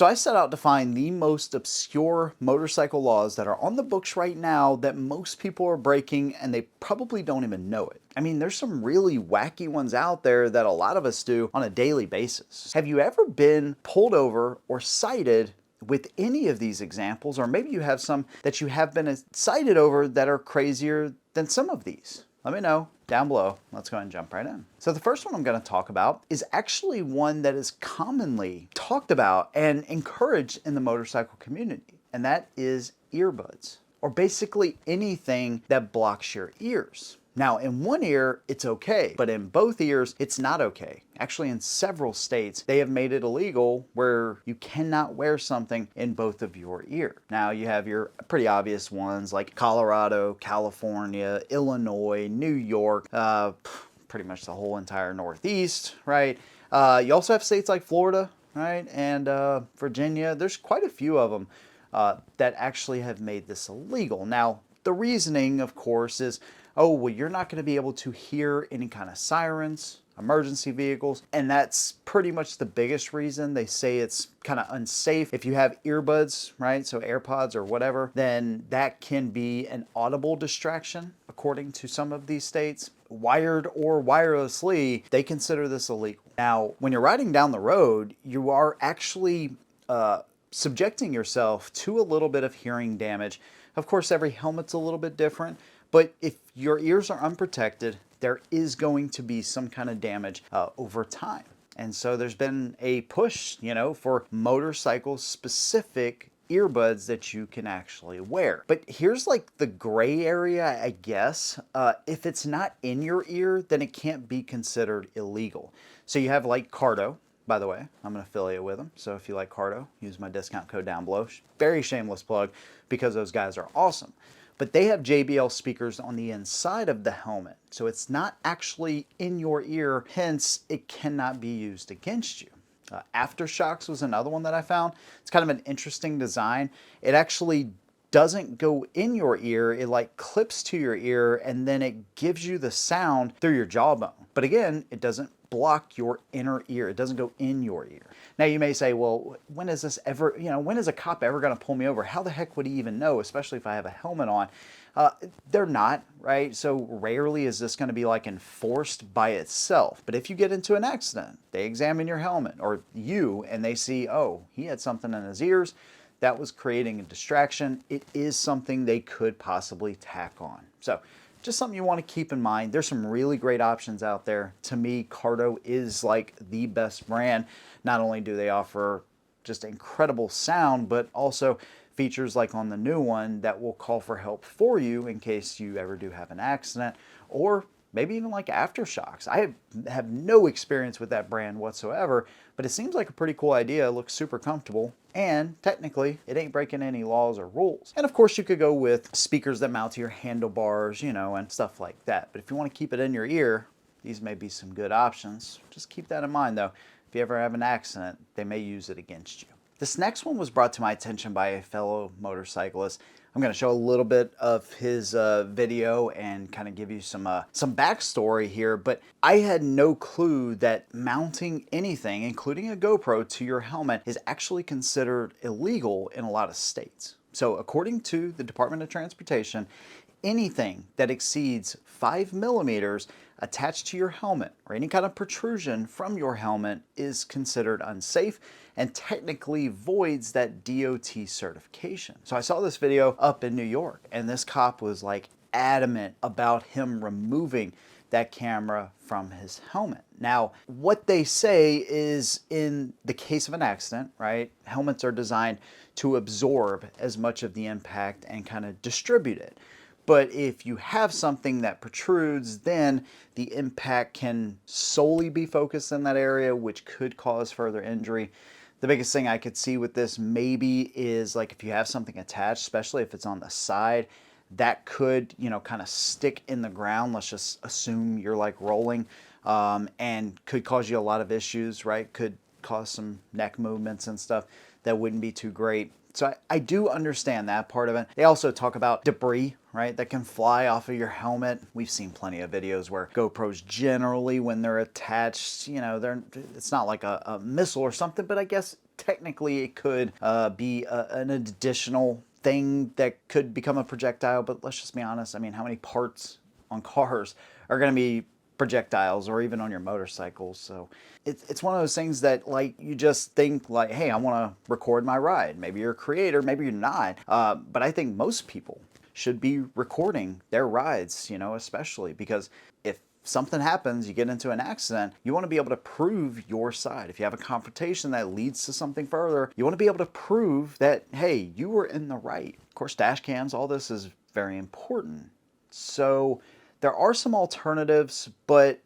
So I set out to find the most obscure motorcycle laws that are on the books right now that most people are breaking and they probably don't even know it. I mean, there's some really wacky ones out there that a lot of us do on a daily basis. Have you ever been pulled over or cited with any of these examples? Or maybe you have some that you have been cited over that are crazier than some of these. Let me know down below. Let's go ahead and jump right in. So the first one I'm going to talk about is actually one that is commonly talked about and encouraged in the motorcycle community, and that is earbuds, or basically anything that blocks your ears. Now, in one ear, it's okay, but in both ears, it's not okay. Actually, in several states, they have made it illegal where you cannot wear something in both of your ears. Now, you have your pretty obvious ones like Colorado, California, Illinois, New York, pretty much the whole entire Northeast, right? You also have states like Florida, right? And Virginia. There's quite a few of them that actually have made this illegal. Now, the reasoning, of course, is, oh, well, you're not going to be able to hear any kind of sirens, emergency vehicles, and that's pretty much the biggest reason. They say it's kind of unsafe. If you have earbuds, right, so AirPods or whatever, then that can be an audible distraction, according to some of these states. Wired or wirelessly, they consider this illegal. Now, when you're riding down the road, you are actually subjecting yourself to a little bit of hearing damage. Of course, every helmet's a little bit different, but if your ears are unprotected, there is going to be some kind of damage over time. And so there's been a push, for motorcycle-specific earbuds that you can actually wear. But here's like the gray area, I guess. If it's not in your ear, then it can't be considered illegal. So you have like Cardo. By the way, I'm an affiliate with them, so if you like Cardo, use my discount code down below. Very shameless plug because those guys are awesome. But they have JBL speakers on the inside of the helmet, so it's not actually in your ear, hence it cannot be used against you. Aftershocks was another one that I found. It's kind of an interesting design. It actually doesn't go in your ear, it like clips to your ear and then it gives you the sound through your jawbone. But again, it doesn't block your inner ear. It doesn't go in your ear. Now you may say, well, when is this ever, when is a cop ever going to pull me over? How the heck would he even know, especially if I have a helmet on? They're not, right? So rarely is this going to be like enforced by itself. But if you get into an accident, they examine your helmet or you and they see, oh, he had something in his ears that was creating a distraction. It is something they could possibly tack on. So just something you want to keep in mind. There's some really great options out there. To me, Cardo is like the best brand. Not only do they offer just incredible sound, but also features like on the new one that will call for help for you in case you ever do have an accident, or maybe even like aftershocks. I have no experience with that brand whatsoever, but it seems like a pretty cool idea. It looks super comfortable, and technically it ain't breaking any laws or rules. And of course you could go with speakers that mount to your handlebars, and stuff like that. But if you want to keep it in your ear, these may be some good options. Just keep that in mind though. If you ever have an accident, they may use it against you. This next one was brought to my attention by a fellow motorcyclist. I'm going to show a little bit of his video and kind of give you some backstory here, but I had no clue that mounting anything, including a GoPro, to your helmet is actually considered illegal in a lot of states. So according to the Department of Transportation, anything that exceeds 5 millimeters attached to your helmet or any kind of protrusion from your helmet is considered unsafe and technically voids that DOT certification. So I saw this video up in New York and this cop was like adamant about him removing that camera from his helmet. Now, what they say is in the case of an accident, right, helmets are designed to absorb as much of the impact and kind of distribute it. But if you have something that protrudes, then the impact can solely be focused in that area, which could cause further injury. The biggest thing I could see with this maybe is like if you have something attached, especially if it's on the side, that could, kind of stick in the ground. Let's just assume you're like rolling and could cause you a lot of issues, right? Could cause some neck movements and stuff that wouldn't be too great. So I do understand that part of it. They also talk about debris, right, that can fly off of your helmet. We've seen plenty of videos where GoPros generally, when they're attached, it's not like a missile or something, but I guess technically it could be an additional thing that could become a projectile, but let's just be honest. I mean, how many parts on cars are going to be projectiles, or even on your motorcycles? So it's one of those things that, like, you just think like, hey, I want to record my ride. Maybe you're a creator, maybe you're not, but I think most people should be recording their rides, you know, especially because if something happens, you get into an accident, you want to be able to prove your side. If you have a confrontation that leads to something further, you want to be able to prove that, hey, you were in the right. Of course, dash cams, all this is very important. So there are some alternatives, but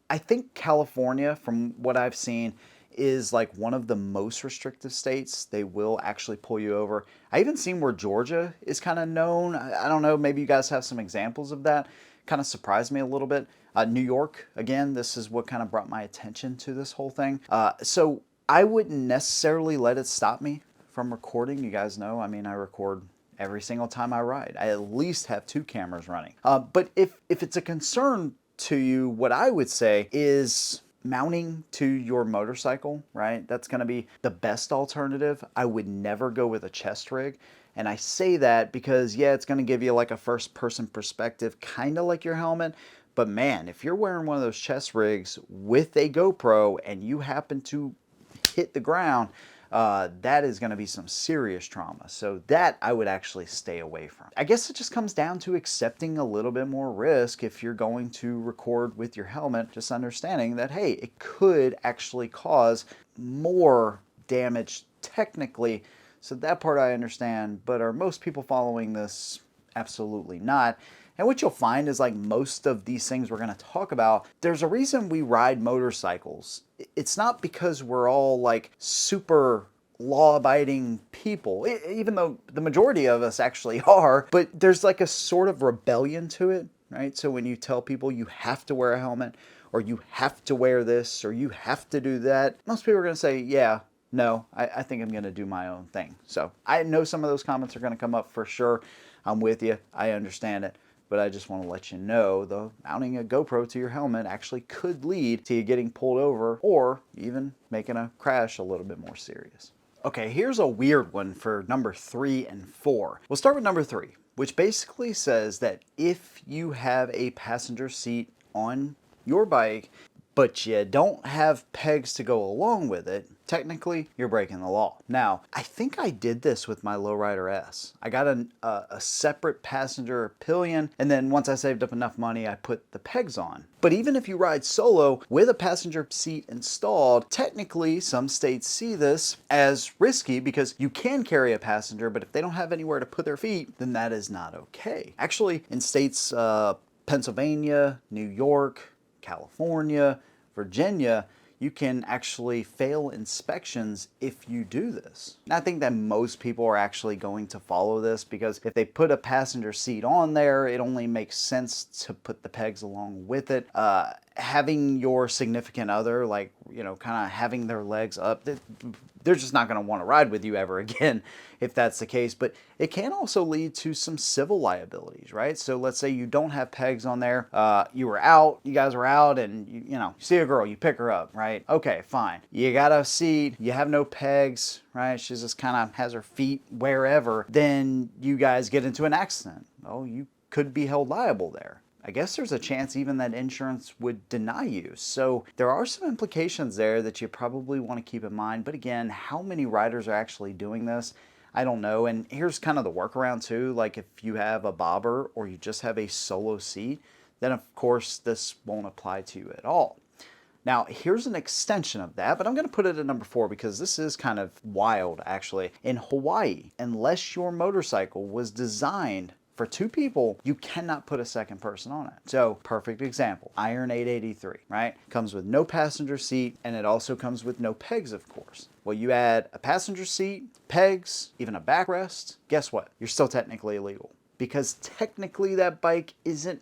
I think California, from what I've seen, is like one of the most restrictive states. They will actually pull you over. I even seen where Georgia is kind of known. I don't know, maybe you guys have some examples of that. Kind of surprised me a little bit. New York, again, this is what kind of brought my attention to this whole thing. So I wouldn't necessarily let it stop me from recording. You guys know, I mean, I record every single time I ride. I at least have 2 cameras running. But if it's a concern to you, what I would say is mounting to your motorcycle, right? That's going to be the best alternative. I would never go with a chest rig. And I say that because, yeah, it's going to give you like a first person perspective, kind of like your helmet. But man, if you're wearing one of those chest rigs with a GoPro and you happen to hit the ground, that is going to be some serious trauma. So that I would actually stay away from. I guess it just comes down to accepting a little bit more risk if you're going to record with your helmet, just understanding that, hey, it could actually cause more damage technically. So that part I understand, but are most people following this? Absolutely not. And what you'll find is, like most of these things we're going to talk about, there's a reason we ride motorcycles. It's not because we're all like super law-abiding people, even though the majority of us actually are, but there's like a sort of rebellion to it, right? So when you tell people you have to wear a helmet, or you have to wear this, or you have to do that, most people are going to say, yeah, no, I think I'm going to do my own thing. So I know some of those comments are going to come up for sure. I'm with you. I understand it. But I just want to let you know, though, mounting a GoPro to your helmet actually could lead to you getting pulled over or even making a crash a little bit more serious. Okay, here's a weird one for number 3 and 4. We'll start with number 3, which basically says that if you have a passenger seat on your bike, but you don't have pegs to go along with it, technically you're breaking the law. Now, I think I did this with my Lowrider S. I got a separate passenger pillion, and then once I saved up enough money, I put the pegs on. But even if you ride solo with a passenger seat installed, technically some states see this as risky because you can carry a passenger, but if they don't have anywhere to put their feet, then that is not okay. Actually, in states Pennsylvania, New York, California, Virginia, you can actually fail inspections if you do this. And I think that most people are actually going to follow this because if they put a passenger seat on there, it only makes sense to put the pegs along with it. Having your significant other, like, you know, kind of having their legs up, they're just not going to want to ride with you ever again if that's the case. But it can also lead to some civil liabilities, right? So let's say you don't have pegs on there. You guys were out, and you see a girl, you pick her up, right? Okay, fine. You got a seat, you have no pegs, right? She just kind of has her feet wherever. Then you guys get into an accident. Oh, you could be held liable there. I guess there's a chance even that insurance would deny you. So there are some implications there that you probably want to keep in mind. But again, how many riders are actually doing this? I don't know. And here's kind of the workaround too. Like if you have a bobber or you just have a solo seat, then of course this won't apply to you at all. Now, here's an extension of that, but I'm going to put it at number 4 because this is kind of wild, actually. In Hawaii, unless your motorcycle was designed for 2 people, you cannot put a second person on it. So, perfect example, Iron 883, right? Comes with no passenger seat, and it also comes with no pegs, of course. Well, you add a passenger seat, pegs, even a backrest, guess what? You're still technically illegal. Because technically that bike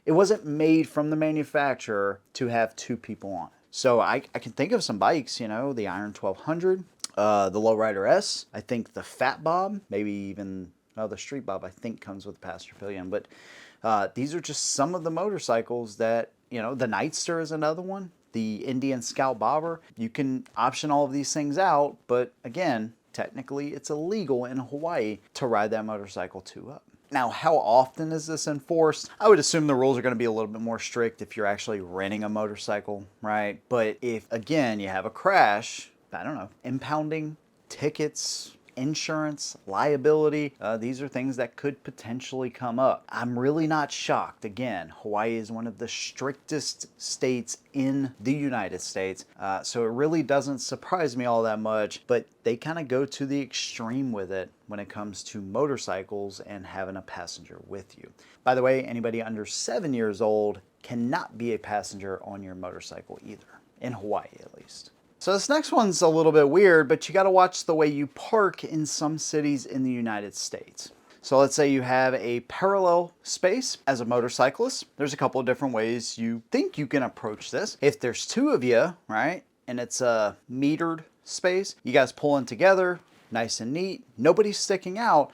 wasn't made from the manufacturer to have 2 people on it. So I can think of some bikes, the Iron 1200, the Lowrider S, I think the Fat Bob, maybe even the Street Bob, I think comes with a passenger pillion. But these are just some of the motorcycles that, the Nightster is another one. the Indian Scout Bobber. You can option all of these things out, but again, technically it's illegal in Hawaii to ride that motorcycle 2-up. Now, how often is this enforced? I would assume the rules are going to be a little bit more strict if you're actually renting a motorcycle, right? But if, again, you have a crash, I don't know, impounding, tickets, insurance, liability, these are things that could potentially come up. I'm really not shocked. Again, Hawaii is one of the strictest states in the United States, so it really doesn't surprise me all that much, but they kind of go to the extreme with it when it comes to motorcycles and having a passenger with you. By the way, anybody under 7 years old cannot be a passenger on your motorcycle either, in Hawaii at least. So this next one's a little bit weird, but you got to watch the way you park in some cities in the United States. So let's say you have a parallel space as a motorcyclist. There's a couple of different ways you think you can approach this. If there's 2 of you, right, and it's a metered space, you guys pull in together, nice and neat, nobody's sticking out,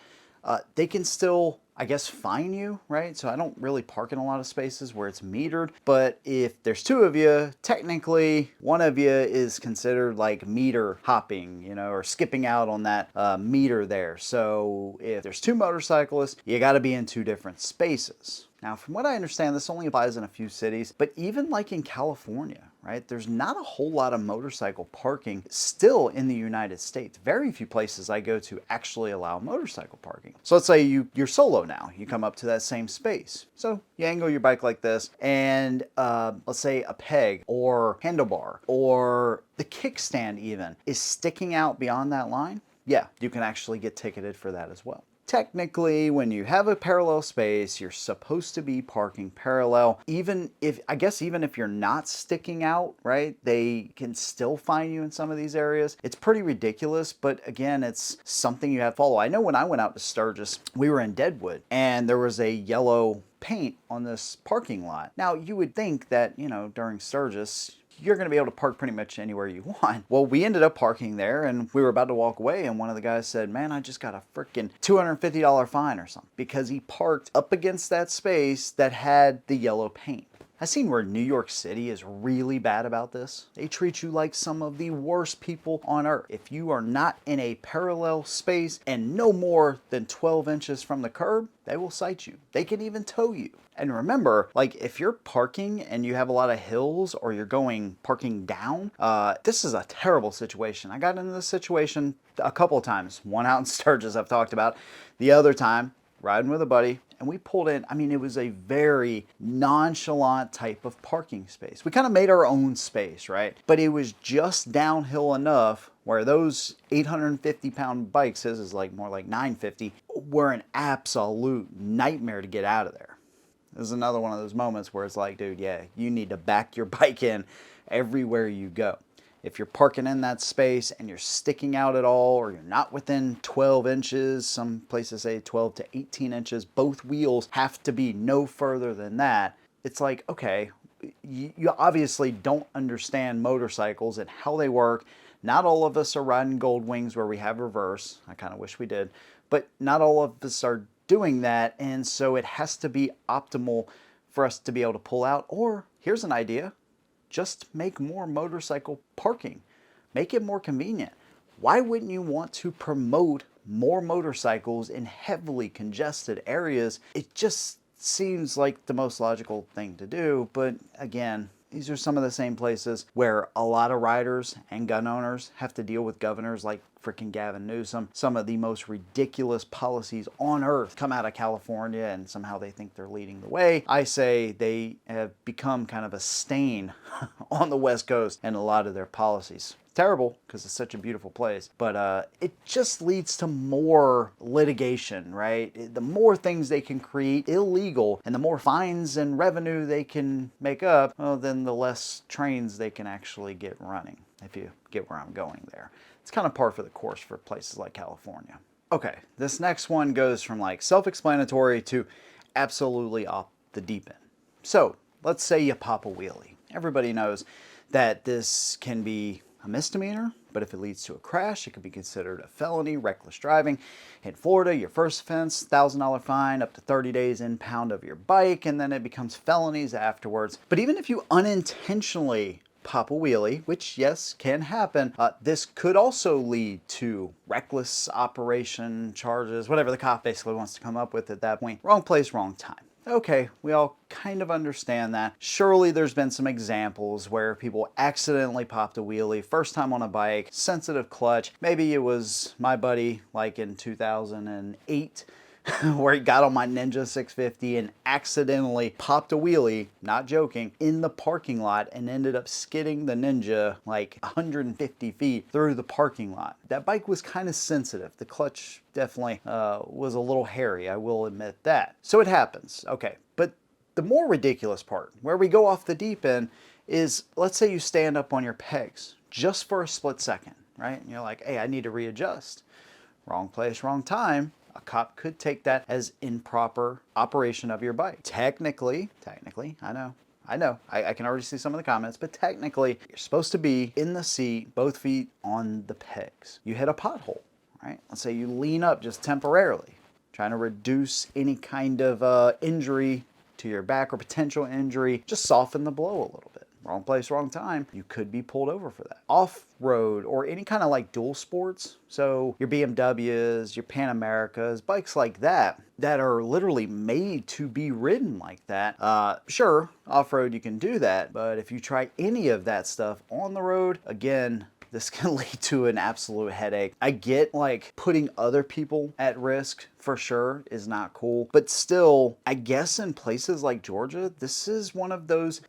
they can still, I guess, fine you, right? So I don't really park in a lot of spaces where it's metered, but if there's 2 of you, technically one of you is considered like meter hopping, you know, or skipping out on that meter there. So if there's 2 motorcyclists, you got to be in 2 different spaces. Now, from what I understand, this only applies in a few cities, but even like in California, right, there's not a whole lot of motorcycle parking still in the United States. Very few places I go to actually allow motorcycle parking. So let's say you're solo now. You come up to that same space. So you angle your bike like this, and let's say a peg or handlebar or the kickstand even is sticking out beyond that line. Yeah, you can actually get ticketed for that as well. Technically, when you have a parallel space, you're supposed to be parking parallel. Even if you're not sticking out, right, they can still fine you in some of these areas. It's pretty ridiculous, but again, it's something you have to follow. I know when I went out to Sturgis, we were in Deadwood, and there was a yellow paint on this parking lot. Now, you would think that, you know, during Sturgis, you're going to be able to park pretty much anywhere you want. Well, we ended up parking there, and we were about to walk away, and one of the guys said, man, I just got a freaking $250 fine or something because he parked up against that space that had the yellow paint. I've seen where New York City is really bad about this. They treat you like some of the worst people on earth. If you are not in a parallel space and no more than 12 inches from the curb, they will cite you. They can even tow you. And remember, like if you're parking and you have a lot of hills or you're parking down, this is a terrible situation. I got into this situation a couple of times. One out in Sturgis I've talked about. The other time, riding with a buddy, and we pulled in. I mean, it was a very nonchalant type of parking space. We kind of made our own space, right? But it was just downhill enough where those 850-pound bikes, his is like more like 950, were an absolute nightmare to get out of there. This is another one of those moments where it's like, dude, yeah, you need to back your bike in everywhere you go. If you're parking in that space and you're sticking out at all, or you're not within 12 inches, some places say 12 to 18 inches, both wheels have to be no further than that. It's like, okay, you obviously don't understand motorcycles and how they work. Not all of us are riding Gold Wings where we have reverse. I kind of wish we did, but not all of us are doing that, and so it has to be optimal for us to be able to pull out. Or here's an idea: just make more motorcycle parking. Make it more convenient. Why wouldn't you want to promote more motorcycles in heavily congested areas? It just seems like the most logical thing to do, but again, these are some of the same places where a lot of riders and gun owners have to deal with governors like freaking Gavin Newsom. Some of the most ridiculous policies on earth come out of California, and somehow they think they're leading the way. I say they have become kind of a stain on the West Coast and a lot of their policies. Terrible because it's such a beautiful place, but it just leads to more litigation, right? The more things they can create illegal and the more fines and revenue they can make up, well, then the less trains they can actually get running, if you get where I'm going there. It's kind of par for the course for places like California. Okay, this next one goes from like self-explanatory to absolutely off the deep end. So let's say you pop a wheelie. Everybody knows that this can be a misdemeanor, but if it leads to a crash, it could be considered a felony, reckless driving. In Florida, your first offense, $1,000 fine, up to 30 days impound of your bike, and then it becomes felonies afterwards. But even if you unintentionally pop a wheelie, which yes, can happen, this could also lead to reckless operation charges, whatever the cop basically wants to come up with at that point. Wrong place, wrong time. Okay, we all kind of understand that. Surely there's been some examples where people accidentally popped a wheelie, first time on a bike, sensitive clutch. Maybe it was my buddy like in 2008 where he got on my Ninja 650 and accidentally popped a wheelie, not joking, in the parking lot and ended up skidding the Ninja like 150 feet through the parking lot. That bike was kind of sensitive. The clutch definitely was a little hairy, I will admit that. So it happens, okay. But the more ridiculous part, where we go off the deep end, is let's say you stand up on your pegs just for a split second, right? And you're like, hey, I need to readjust. Wrong place, wrong time. A cop could take that as improper operation of your bike. Technically, I know, I can already see some of the comments, but technically, you're supposed to be in the seat, both feet on the pegs. You hit a pothole, right? Let's say you lean up just temporarily, trying to reduce any kind of injury to your back or potential injury, just soften the blow a little bit. Wrong place, wrong time, you could be pulled over for that. Off-road or any kind of like dual sports, so your BMWs, your Pan Americas, bikes like that are literally made to be ridden like that. Sure, off-road you can do that, but if you try any of that stuff on the road, again, this can lead to an absolute headache. I get like putting other people at risk for sure is not cool, but still, I guess in places like Georgia, this is one of those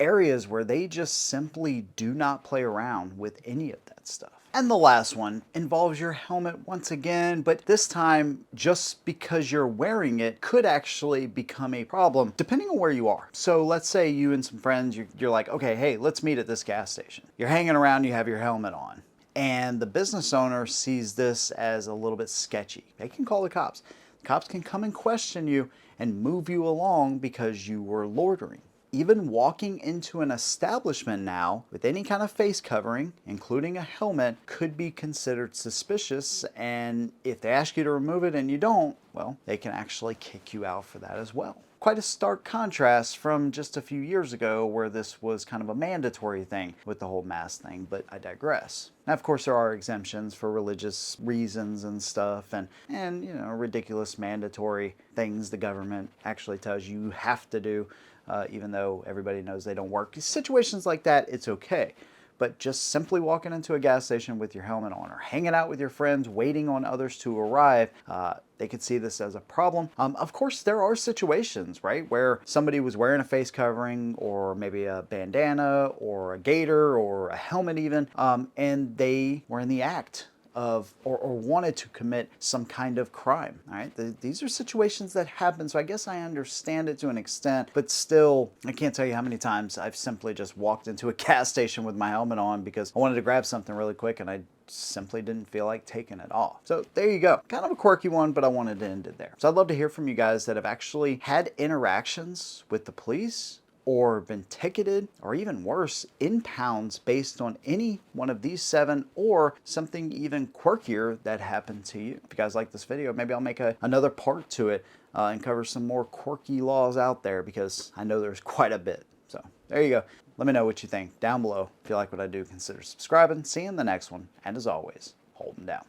areas where they just simply do not play around with any of that stuff. And the last one involves your helmet once again, but this time just because you're wearing it could actually become a problem depending on where you are. So let's say you and some friends, you're like, okay, hey, let's meet at this gas station. You're hanging around, you have your helmet on, and the business owner sees this as a little bit sketchy. They can call the cops. The cops can come and question you and move you along because you were loitering. Even walking into an establishment now with any kind of face covering, including a helmet, could be considered suspicious, and if they ask you to remove it and you don't, well, they can actually kick you out for that as well. Quite a stark contrast from just a few years ago where this was kind of a mandatory thing with the whole mask thing, but I digress. Now, of course, there are exemptions for religious reasons and stuff, and you know, ridiculous mandatory things the government actually tells you have to do. Even though everybody knows they don't work. Situations like that, it's okay. But just simply walking into a gas station with your helmet on or hanging out with your friends, waiting on others to arrive, they could see this as a problem. Of course, there are situations, right, where somebody was wearing a face covering or maybe a bandana or a gaiter or a helmet even, and they were in the act of or wanted to commit some kind of crime. All right, these are situations that happen, so I guess I understand it to an extent, but still, I can't tell you how many times I've simply just walked into a gas station with my helmet on because I wanted to grab something really quick and I simply didn't feel like taking it off. So there you go. Kind of a quirky one, but I wanted to end it there. So I'd love to hear from you guys that have actually had interactions with the police or been ticketed, or even worse, impounds based on any one of these 7 or something even quirkier that happened to you. If you guys like this video, maybe I'll make another part to it and cover some more quirky laws out there because I know there's quite a bit. So there you go. Let me know what you think down below. If you like what I do, consider subscribing. See you in the next one. And as always, hold them down.